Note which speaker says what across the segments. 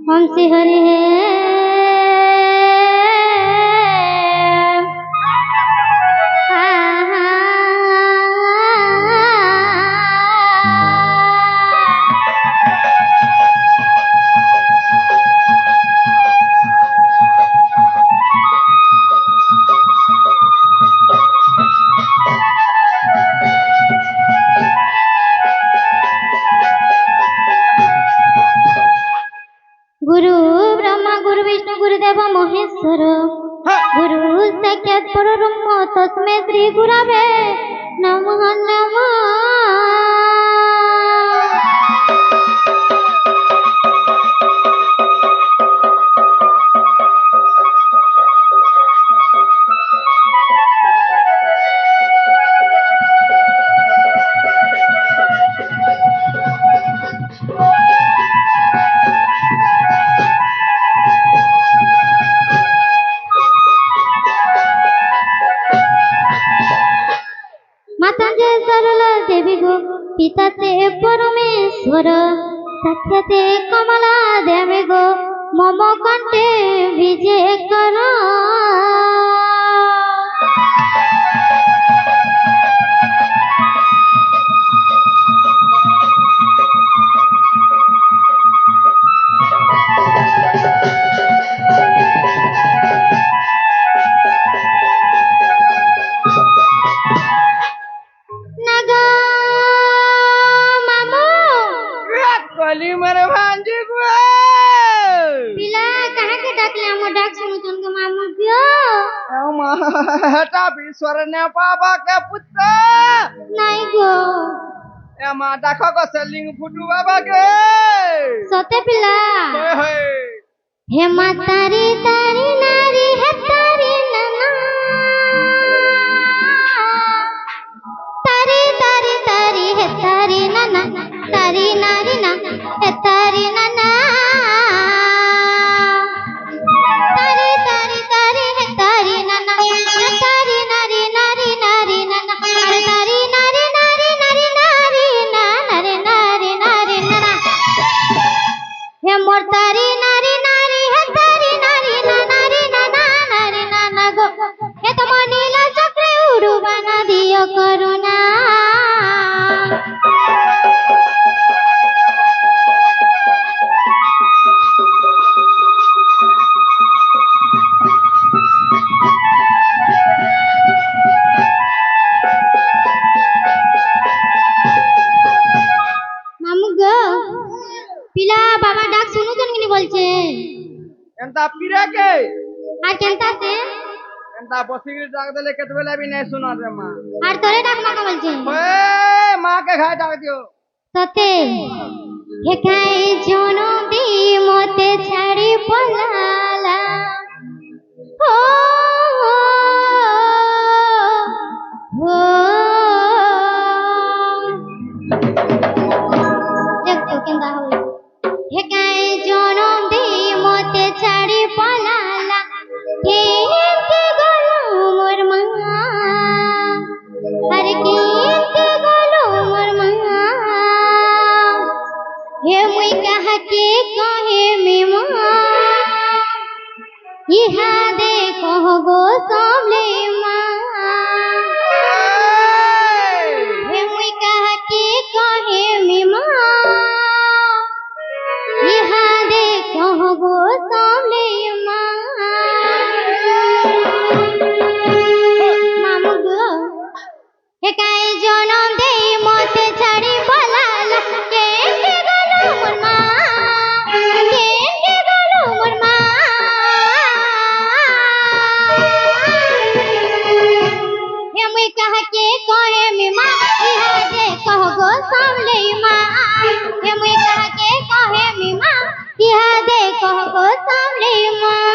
Speaker 1: हमसे हरि है गुरु ब्रह्मा गुरु विष्णु गुरुदेव महेश्वर गुरु साक्षात् परब्रह्म तस्मै श्री गुरवे नमः नमः। माता जे सरला देवी गो पिता ते परमेश्वर साक्षाते कमला देवी गो मम कंठे विजय कर।
Speaker 2: मेरे भांजे को
Speaker 1: पिला कहाँ के डाकले हम डाक सुनु तुम के मामू पियो
Speaker 2: हटा ईश्वर ने पापा के पुत्र
Speaker 1: नहीं गो
Speaker 2: ए मां डाको को सेलिंग फुटू बाबा के
Speaker 1: सते पिला हे मां तारी तारी नारी है तारी नना तारी तारी तारी है तारी नना तारी नारी ना है तारी नना तारी तारी तारी है तारी नना तारी नारी नारी नारी नना अरे तारी नारी नारी नारी नारी ना नारी नारी नारी नना हे मोर तारी नारी नारी है तारी नारी ना नारी नना नारी नना गो हे तो नीला चक्र उड़ू बना दियो करुणा। মামু গো পিলা বাবা ডাক শুনু তো কিনি বলছে
Speaker 2: এন্তা পিরা কে
Speaker 1: আর কেনতা সে
Speaker 2: এন্তা বসিগি ডাক দিলে কেতে বেলা भी नहीं सुना रे मां
Speaker 1: আর তোরে ডাক মাকা বলছে
Speaker 2: ओए मां के घाय डाक दियो
Speaker 1: সতে হে খাই জনম দি মতে ছাড়ি পলালা ও ও দেখ তো কেনতা হল হে খাই জনম দি মতে ছাড়ি পলালা হে কে গলো মোর মা আরে কে গলো মোর মা हे मुई कहा के कहे मेमा इहा देखो गो सामले माँ हे मुई कहा के कहे मेमा इहा देखो गो सामले माँ मामू गो हे काई जनम दे मोते छाड़ी पलाला के गलो मोर माँ के गलो मोर माँ हे मुई कहा के कहे मी माँ इहा दे कहो गो सामले माँ हे मुई कहा के कहे मी माँ इहा दे कहो गो सामले माँ।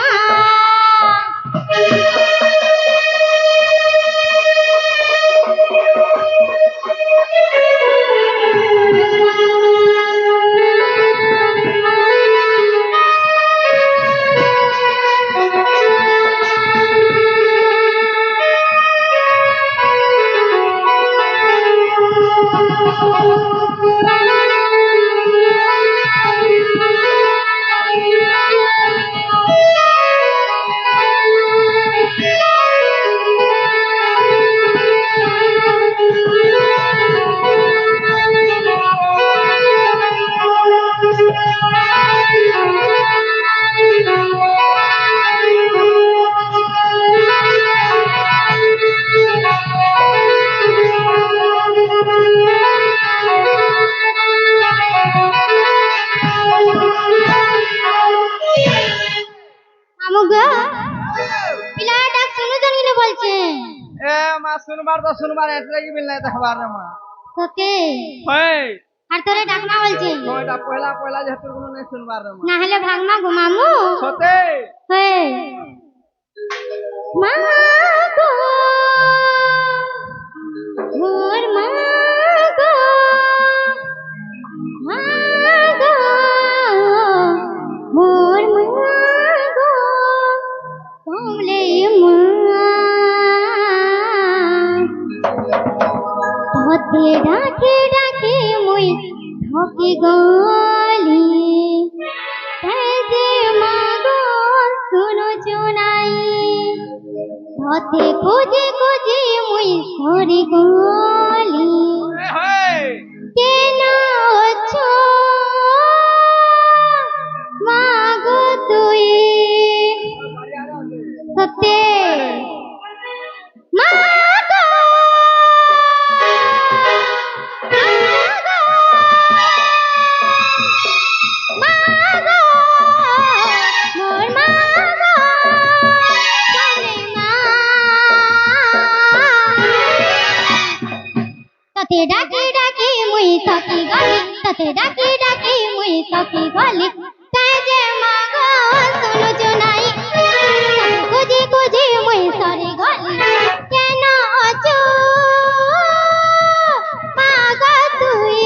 Speaker 1: বলছে
Speaker 2: এ মা শুনবার তো শুনবার এটলে কি বিল নাই দেখবার রে মা
Speaker 1: তোকে
Speaker 2: হই
Speaker 1: আর তোরে ডাকমা বলছে
Speaker 2: ওইটা পয়লা পয়লা যেহেতু কোনো নাই শুনবার রে মা
Speaker 1: না হলে ভাগমা ঘুমামু
Speaker 2: সতে
Speaker 1: হে মা গো মোর মা গো মা গো মোর মা গো তোমলে মা তোতে ডাকে ডাকে মুই থকি গলি তাই যে মা গো শুনো চুনাই তোতে খুঁজে খুঁজে মুই সরি গলি
Speaker 2: হই
Speaker 1: কেন আছো মা গো তুই সত্যি মা গো মা গো মোর মা গো চলে মা তোতে ডাকি ডাকি মুই সকি গলি তোতে ডাকি ডাকি মুই সকি গলি তাই যে মা গো শুনো জনাই খুঁজি খুঁজি মুই সরি গলি কেন আছো মা গো তুই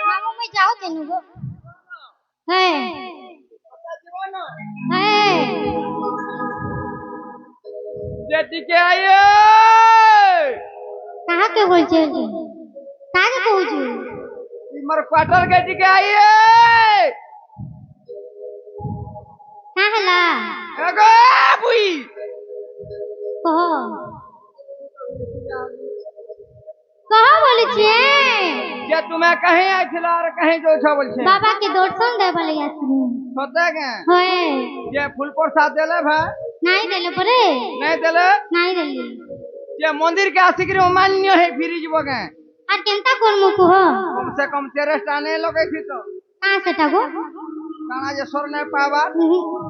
Speaker 1: মামু মই যাও কেন গো হ্যাঁ হ্যাঁ
Speaker 2: যেটিকে আয়ে
Speaker 1: কাহাকে বলছে কাকে কହୁଛୁ
Speaker 2: তোমার কোয়ার্টার গেটিকে আয়ে
Speaker 1: কাହା ହେଲା
Speaker 2: এগো বুই
Speaker 1: କହ कह बोलछे
Speaker 2: যে তুমি कहीं आइছিল আর कहीं যাচ্ছ বলছে
Speaker 1: बाबा के दर्शन देबा लागि आछी
Speaker 2: সতে কে
Speaker 1: होए
Speaker 2: যে ফুল প্রসাদ দেলে ভাই
Speaker 1: নাই দেলে পরে
Speaker 2: নাই দেলে
Speaker 1: নাই দেলি
Speaker 2: যে মন্দির কে আসিকি অমান্য হে ফিরি যাব কে
Speaker 1: আর কেনতা করমু কহ
Speaker 2: কম সে কম 13 টা নে লগাইছি তো
Speaker 1: का सेटा गो
Speaker 2: কানা যে স্বর নাই পাবা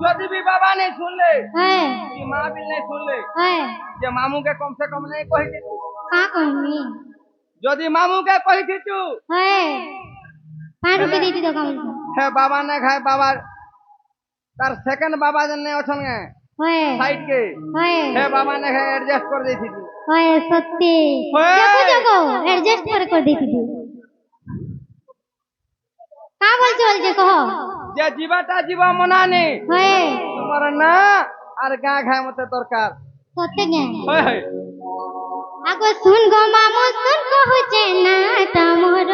Speaker 2: যদি भी बाबा नहीं सुनले
Speaker 1: होए
Speaker 2: कि मां भी नहीं सुनले
Speaker 1: होए
Speaker 2: যে মামু के कम से कम नहीं कहि
Speaker 1: का कहमी
Speaker 2: যদি মামু के कहि दितु
Speaker 1: होए 5 रुपए देती तो कम
Speaker 2: हे बाबा ने खाए बाबा तार सेकंड बाबा जने अछन गे
Speaker 1: होए
Speaker 2: साइड के
Speaker 1: होए
Speaker 2: हे बाबा ने खाए एडजस्ट कर देती थी
Speaker 1: होए सत्य
Speaker 2: होए।
Speaker 1: देखो देखो एडजस्ट कर देती थी का बोलछे कह
Speaker 2: যে জীবাটা জীবা মনানে
Speaker 1: होए
Speaker 2: তোমার না আর গা খায় মতে দরকার
Speaker 1: सत्य गे
Speaker 2: হয় হয়
Speaker 1: आगो सुन गो मामू सुन कहूचे नाटा मोर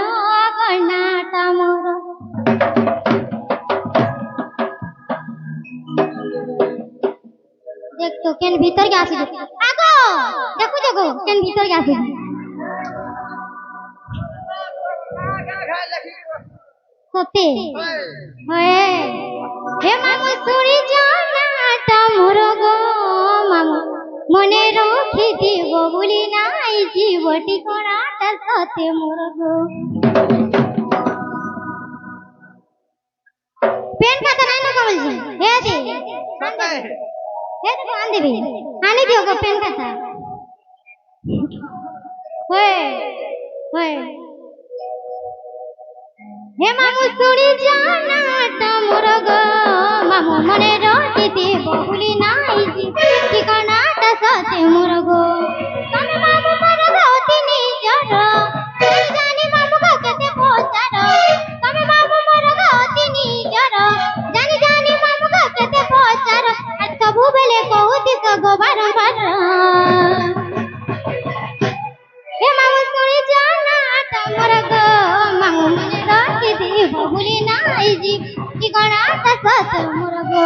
Speaker 1: गो नाटा मोर देख तो केन भीतर के आसी आगो देखो देखो केन भीतर के आसी
Speaker 2: गा खाय लखी
Speaker 1: सत्य
Speaker 2: হয়
Speaker 1: होए हे मामू सुरी जा नाटा मोर गो मामू मने रखी দিব বলি নাই জীবটি করাটা সতে মোর গো পেন খাতা নাই না বলছি হে দে
Speaker 2: সতে
Speaker 1: হে তো আন দেবি আনি দিও গো পেন খাতা होए होए हे मामू सुड़ी जाना मोर गो मामू मने रखी দিব বলি নাই ঠিকানাটা সতে মোর গো তুমি মামু মোর গতি নিজর জানি মামু কেতে পচার তুমি মামু মোর গতি নিজর জানি জানি মামু কেতে পচার আর সবু বেলে কহু তাতে মরগো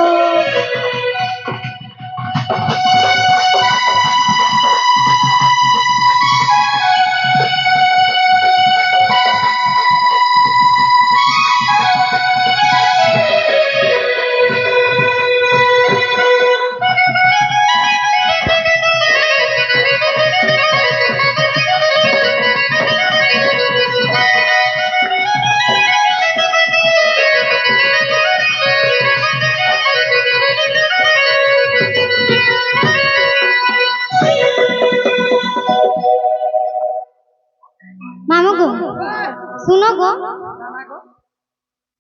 Speaker 1: মামু গো শুনো গো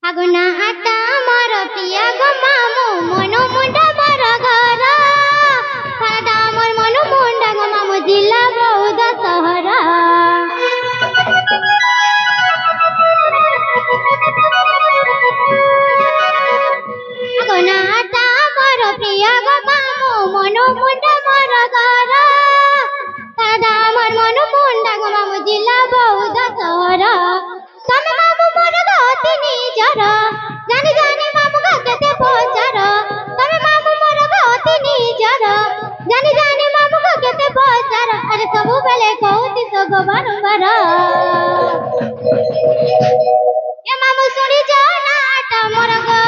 Speaker 1: আগুনা আটা মর প্রিয়া গো মামু মনো মুন্ডা মর ঘর সারাটা আমার মনো মুন্ডা গো মামু জিল্লা বৌদ্ধ সহর আগুনা আটা মর প্রিয়া গো মামু মনো মুন্ডা মর ঘর সারাটা আমার মনো মুন্ডা গো মামু জিল্লা বৌদ্ধ সহর তুমি মামু মোর গতি নিজর জানি জানি মামু কেতে পচার তুমি মামু মোর গতি নিজর জানি জানি মামু কেতে পচার আরে ସବୁ বেলে কৌতি সগ বারম্বার এ মামু শুনি জানাটা মোর গো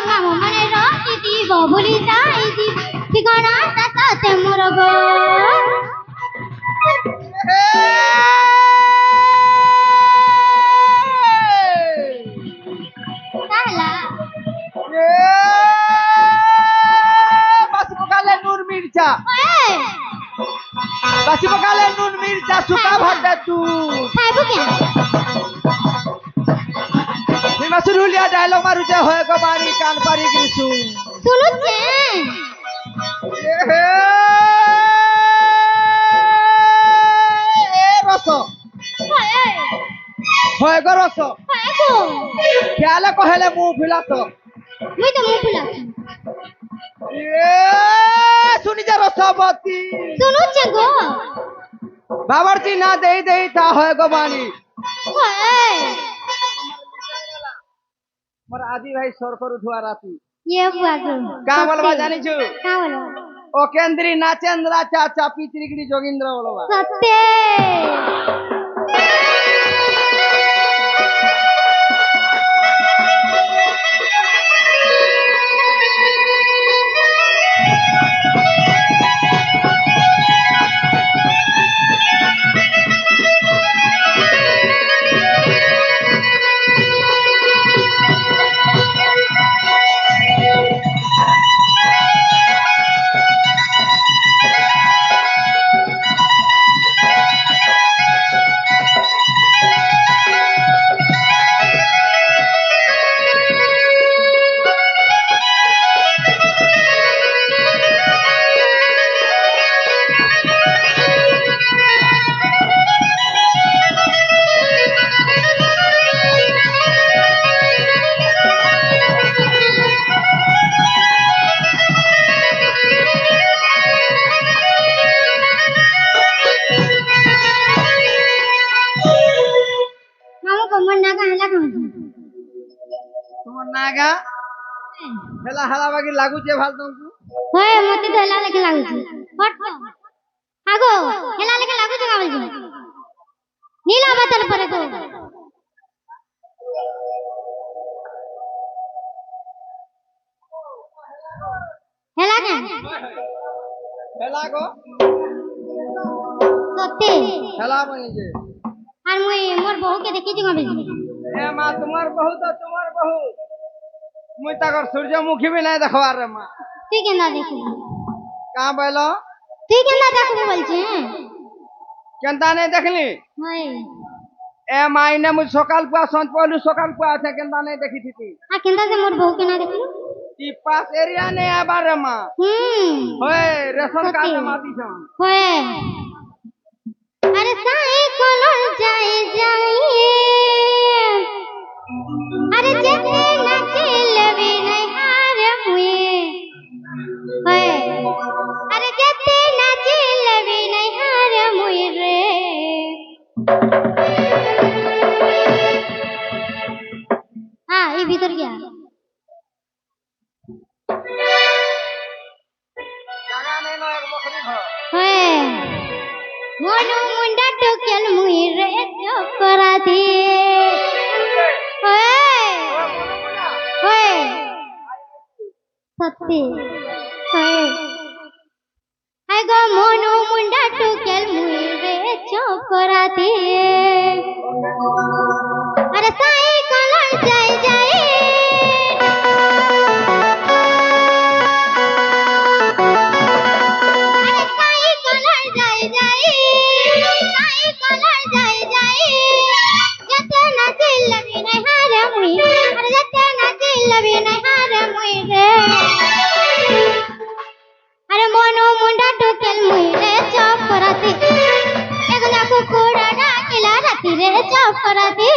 Speaker 1: মামু মনে রকি দিব ভুলি যাই দিব ঠিকানাটা তাতে মোর গো তাহলা
Speaker 2: বাসি পকালে নুন মির্চা বাসি পকালে নুন মির্চা সুকা ভাতে তু
Speaker 1: খাইবো কেন
Speaker 2: নিমা সুরুলিয়া ডায়লগ মারুছে হয়ে গো বাড়ি কান পারি কিছু
Speaker 1: শুনুছে
Speaker 2: এ রস হয়ে গো রস
Speaker 1: খাইবো
Speaker 2: খেয়ালে কহেলে মুখ ফিলাস
Speaker 1: মুই তো মুখ ফুলাছি
Speaker 2: শুনি যা রসবতী
Speaker 1: শুনুছে গো
Speaker 2: বাবরচি না দেই দেই তা হয় গো বাণী মোর আদি ভাই সরকর উঠুয়া রাতি
Speaker 1: ये बुआ गो
Speaker 2: কা বলবা জানিছু
Speaker 1: का बोलो
Speaker 2: ও কেন্দ্রী নাচেন্দ্রা চাচা পিতৃগিরি যোগীন্দ্র বলবা
Speaker 1: सत्य
Speaker 2: তোমার নাগা হেলা হেলা বাকি লাগুছে ভাল তোমাকে
Speaker 1: होय मते तो हेला लेके लागुची हट आगो हेला लेके लागुची का बोलची नीला बतल परे गो हेला के
Speaker 2: হেলা গো
Speaker 1: सत्य
Speaker 2: হেলা বনিছে
Speaker 1: আর মুই মোর বউ के देखी ছি का बोलची
Speaker 2: এ মা তোমার বহু তো তোমার বহু মুই তাকর সূর্যমুখী भी नहीं देखवार रे মা
Speaker 1: তুই কেনা দেখি
Speaker 2: का बोलो
Speaker 1: তুই কেনা দেখবো বলছি
Speaker 2: কেনতা नहीं देखली
Speaker 1: होय
Speaker 2: ए मायने मुझ सकाल पुआ संत पहलू सकाल पुआ थे केनता नहीं देखी थी
Speaker 1: आ केंदा से मोर बहू केना देखी
Speaker 2: ई पास एरिया नहीं आबार रे मां होए रेशन कार्ड
Speaker 1: सती।
Speaker 2: माती छन
Speaker 1: होय अरे साई कोनो जाए जाए अरे जेते नाचे लवे नहीं हार हुए होय अरे जेते नाचे लवे नहीं हार हुए रे हाँ ये भीतर गया মনু মুন্ডা টুকেল মুই রে চকরাতি ওই সত্যি ওই আই গো মনু মুন্ডা টুকেল মুই রে চকরাতি আরে সাই কলর যাই যাই আরে সাই কলর যাই যাই সাই কলর যাই যাই যেতে না চিল্লবি না হারে মুই আরে যেতে না চিল্লবি না হারে মুই রে আরে মনু মুন্ডা টুকেল মুই রে চকরাতি এগুলা কুকুরা ডাকিলা রাতি রে চকরাতি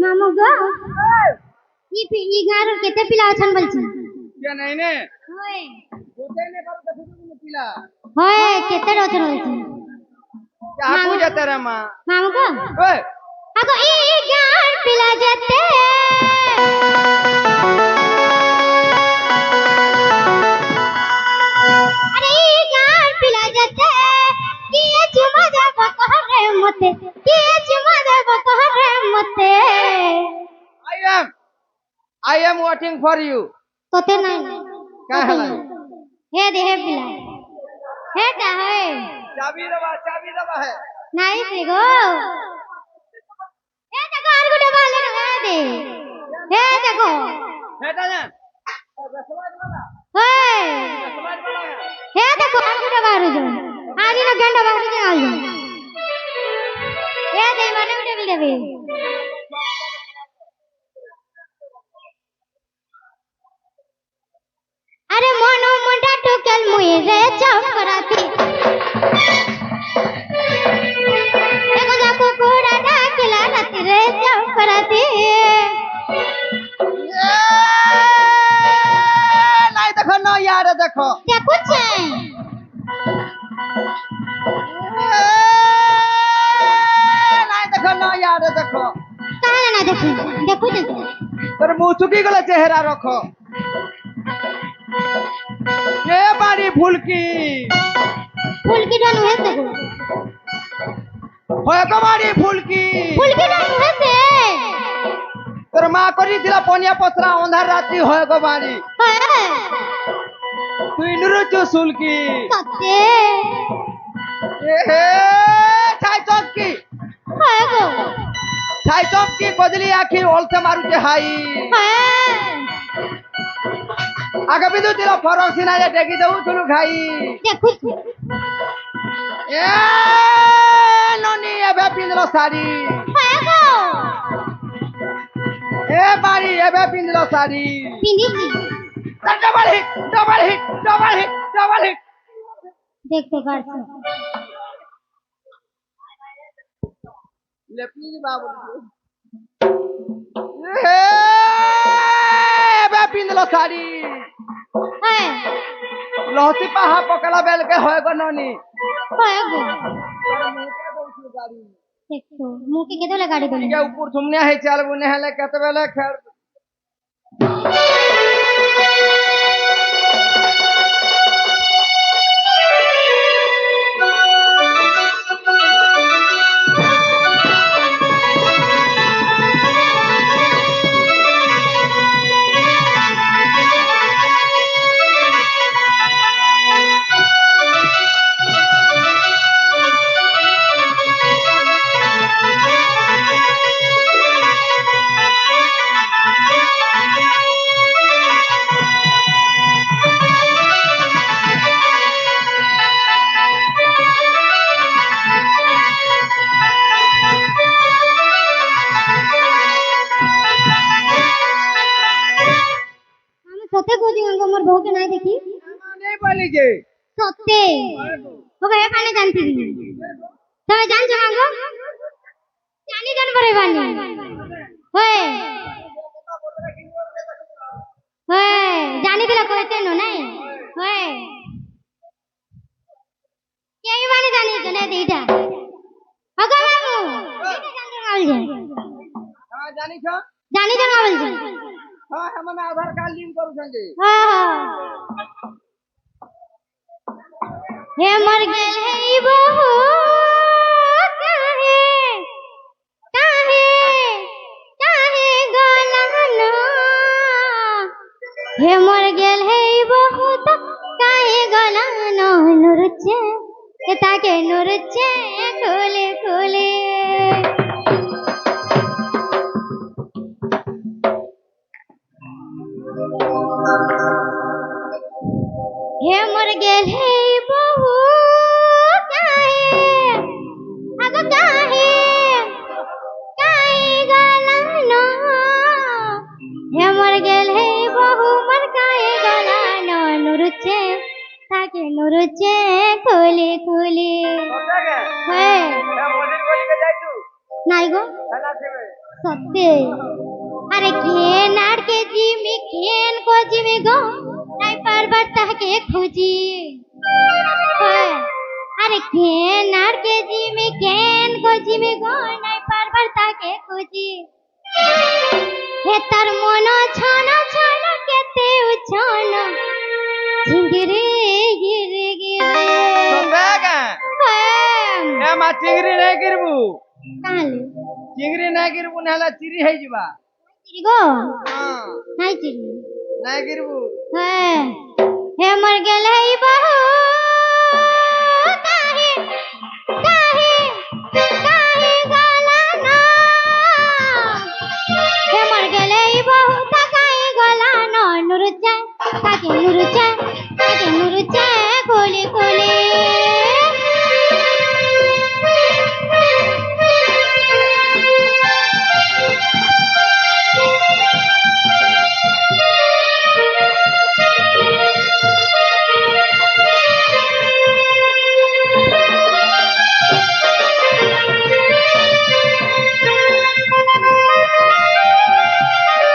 Speaker 1: মামু গো ই গার কেতে পিলা আছেন বলছেন
Speaker 2: क्या नहीं ने
Speaker 1: হয়
Speaker 2: होते ने करो तो खुद में पिला
Speaker 1: হয় কেতে আছেন বলছেন
Speaker 2: क्या आपको जाता रे मां
Speaker 1: মামু গো
Speaker 2: ओए
Speaker 1: আগো ই গার পিলা যেতে আরে ই গার পিলা যেতে কি চুমা যাব কহরে মতে কি চুমা যাব কহরে মতে
Speaker 2: I am waiting for you
Speaker 1: তোতে নাই
Speaker 2: क्या है ला
Speaker 1: হে দে হে পিলা হে কা হে
Speaker 2: चाबी दबा है
Speaker 1: নাই সে গো হে দেখো আর গুটে বালে হে দে হে দেখো
Speaker 2: बेटा ना रसवाज वाला
Speaker 1: হে
Speaker 2: रसवाज वाला है
Speaker 1: হে দেখো আর গুটে বারু जो আনি না গন্ডা বারু যে আল হে দে মানে গুটে বিল দেবে আরে মনু মুন্ডা টুকেল মুই রে চকরাতি এগুলা কুকুরা ডাকিলা রাতি রে চকরাতি
Speaker 2: नहीं देखो ना यार देखो
Speaker 1: দেখুছেন
Speaker 2: नहीं देखो ना यार देखो
Speaker 1: তাহলে না দেখুন দেখুছেন
Speaker 2: তোর মুখ চুকি গেলে চেহারা রাখো এ বাড়ি ফুলকি
Speaker 1: ফুলকি ডান হয়েছে গো
Speaker 2: হয় তো বাড়ি ফুলকি
Speaker 1: ফুলকি ডান হয়েছে
Speaker 2: তোর মা করি দিলা পনিয়া পসরা অন্ধার রাত্রি হয় গো বাড়ি
Speaker 1: হ্যাঁ
Speaker 2: তুই নুরুচু সুলকি
Speaker 1: সত্যি
Speaker 2: এ হে ছাই চমকি
Speaker 1: হ্যাঁ গো
Speaker 2: ছাই চমকি কদলি আখি অলসে মারুছে হাই
Speaker 1: হ্যাঁ
Speaker 2: আগে বিদু দিলা ফরক সিনারে ডেকি দেউ তুলু খাই
Speaker 1: দেখুছি
Speaker 2: এ ননি এবে পিন্দল শাড়ি
Speaker 1: হ্যাঁ গো
Speaker 2: এ বাড়ি এবে পিন্দল শাড়ি
Speaker 1: পিনিছি
Speaker 2: double hit double hit double hit double hit
Speaker 1: দেখতে পারছো
Speaker 2: লেপনি বাবু এ এবে পিন্দল শাড়ি
Speaker 1: হ্যাঁ
Speaker 2: লহতি পাহা পকলা বেলকে হয় গো ননি
Speaker 1: হ্যাঁ গো দেখো মুখে কেতলে গাড়ি দিলে
Speaker 2: কে উপর সুমনে হে চাল বুনে হেলে কত বেলে খেল
Speaker 1: সত্যি কোজি গো মোর বউকে নাই দেখি
Speaker 2: नहीं बोली जे
Speaker 1: সত্যি ওকে এখানে জানতি তুমি জানছো গো জানি জানবরে বানি হয় হয় জানি দিলা কইতে ন নাই হয় কেই বানি জানি তো না দিটা আগো মামু
Speaker 2: हाँ जानी छो
Speaker 1: জানি জানা বলছি
Speaker 2: हाँ हमने आधार कार्ड लिंक करू संगे
Speaker 1: हे मर गेल है ई बहू काहे काहे काहे गलहना हे मर गेल है ई बहू त काहे गलहना नुरचे ताके नुरचे खोले खोले हे मर गेल है बहू काहे अगो काहे काहे गलानो हे मर गेल है बहू मर काहे गलानो नुरुचे ताके नुरुचे खोले खोले हे
Speaker 2: मोदी बोली के जाई तू
Speaker 1: নাই গো
Speaker 2: खाना सेवे
Speaker 1: সত্যি আরে খেন আর কে জিমি খেন কো জিমি গো নাই পারবার তাকে খুঁজি আরে খেন আর কে জিমি খেন কো জিমি গো নাই পারবার তাকে খুঁজি হে তার মন ছন ছন কেতে উছন ঝিঙ্গিরে গিরে গিরে
Speaker 2: सोबेगा ए मा चिंगरी नहीं गिरबू
Speaker 1: তাহলে
Speaker 2: चिंगरी नहीं गिरबू नेला चिरी है जीवा
Speaker 1: চিরি গো
Speaker 2: हाँ
Speaker 1: নাই চিরি
Speaker 2: नहीं गिरबू
Speaker 1: হ্যাঁ হে মর গেল এই বহু কাহে কাহে কাহে গলানা হে মর গেল এই বহু কাহে গলানা নুরুচা কাকে নুরুচা কোলে কোলে